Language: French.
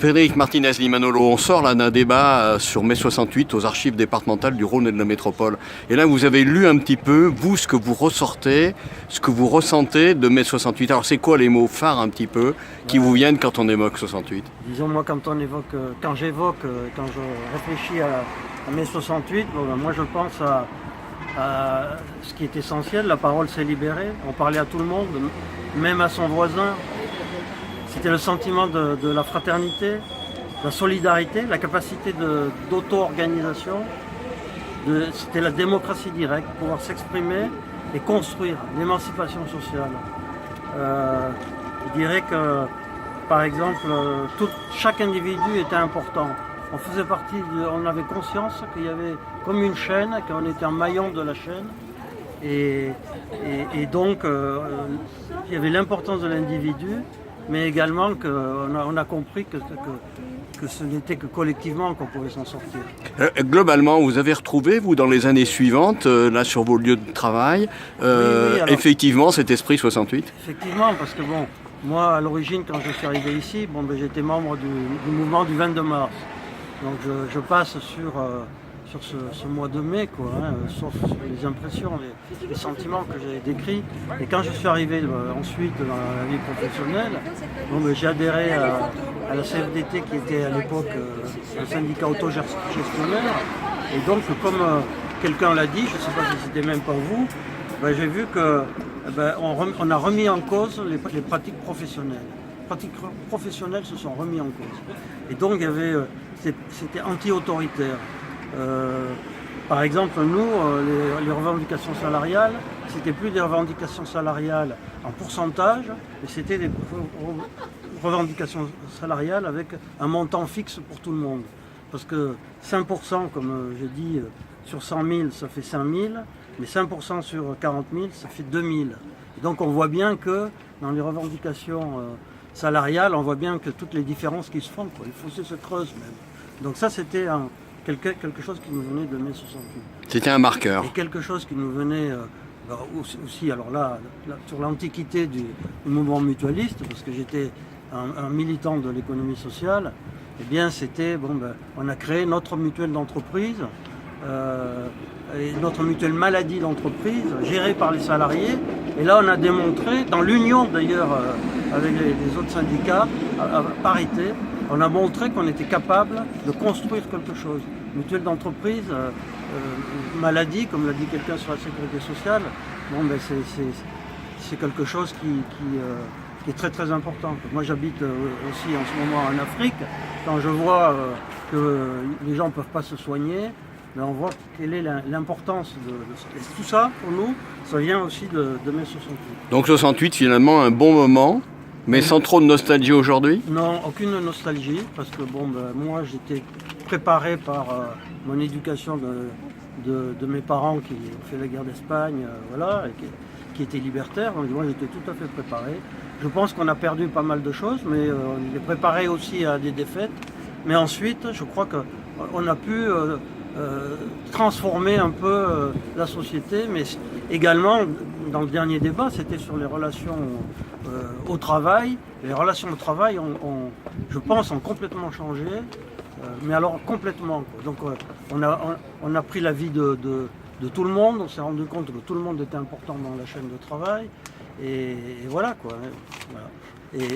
Frédéric Martinez-Limanolo, on sort là d'un débat sur mai 68 aux archives départementales du Rhône et de la métropole. Et là, vous avez lu un petit peu, vous, ce que vous ressortez, ce que vous ressentez de mai 68. Alors, c'est quoi les mots phares un petit peu qui vous viennent quand on évoque 68? Disons, moi, quand je réfléchis à mai 68, moi, je pense à ce qui est essentiel. La parole s'est libérée. On parlait à tout le monde, même à son voisin. C'était le sentiment de la fraternité, la solidarité, la capacité d'auto-organisation. C'était la démocratie directe, pouvoir s'exprimer et construire l'émancipation sociale. Je dirais que, par exemple, chaque individu était important. On faisait partie, on avait conscience qu'il y avait comme une chaîne, qu'on était un maillon de la chaîne. Et donc, il y avait l'importance de l'individu, mais également qu'on a compris que ce n'était que collectivement qu'on pouvait s'en sortir. Globalement, vous avez retrouvé, vous, dans les années suivantes, là sur vos lieux de travail, Oui, alors, effectivement cet esprit 68? Effectivement, parce que bon, moi à l'origine, quand je suis arrivé ici, j'étais membre du mouvement du 22 mars. Donc je passe sur ce mois de mai, sauf sur les impressions, les sentiments que j'ai décrits. Et quand je suis arrivé ensuite dans la vie professionnelle, j'ai adhéré à la CFDT qui était à l'époque un syndicat autogestionnaire. Et donc, comme quelqu'un l'a dit, je ne sais pas si c'était même pas vous, j'ai vu qu'on a remis en cause les pratiques professionnelles. Les pratiques professionnelles se sont remises en cause. Et donc, c'était anti-autoritaire. Par exemple, nous, les revendications salariales, c'était plus des revendications salariales en pourcentage, mais c'était des revendications salariales avec un montant fixe pour tout le monde. Parce que 5%, comme j'ai dit, sur 100 000, ça fait 5 000, mais 5% sur 40 000, ça fait 2 000. Et donc on voit bien que dans les revendications salariales, on voit bien que toutes les différences qui se font, les fossés se creusent même. Donc ça, c'était quelque chose qui nous venait de mai 68. C'était un marqueur. Et quelque chose qui nous venait aussi, alors là, sur l'antiquité du mouvement mutualiste, parce que j'étais un militant de l'économie sociale, eh bien c'était, on a créé notre mutuelle d'entreprise, et notre mutuelle maladie d'entreprise, gérée par les salariés. Et là, on a démontré, dans l'union d'ailleurs avec les autres syndicats, à parité, on a montré qu'on était capable de construire quelque chose. Mutuelle d'entreprise, maladie, comme l'a dit quelqu'un sur la sécurité sociale, c'est quelque chose qui est très très important. Moi j'habite aussi en ce moment en Afrique. Quand je vois que les gens ne peuvent pas se soigner, on voit quelle est l'importance de tout ça pour nous. Ça vient aussi de mai 68. Donc 68, finalement, un bon moment. Mais sans trop de nostalgie aujourd'hui? Non, aucune nostalgie, parce que moi j'étais préparé par mon éducation de mes parents qui ont fait la guerre d'Espagne, et qui étaient libertaires, donc moi j'étais tout à fait préparé. Je pense qu'on a perdu pas mal de choses, mais on est préparé aussi à des défaites. Mais ensuite, je crois qu'on a pu transformer un peu la société, mais également, dans le dernier débat, c'était sur les relations au travail. Les relations au travail, je pense, ont complètement changé, mais alors complètement. Donc on a pris l'avis de tout le monde, on s'est rendu compte que tout le monde était important dans la chaîne de travail, et voilà quoi. Voilà.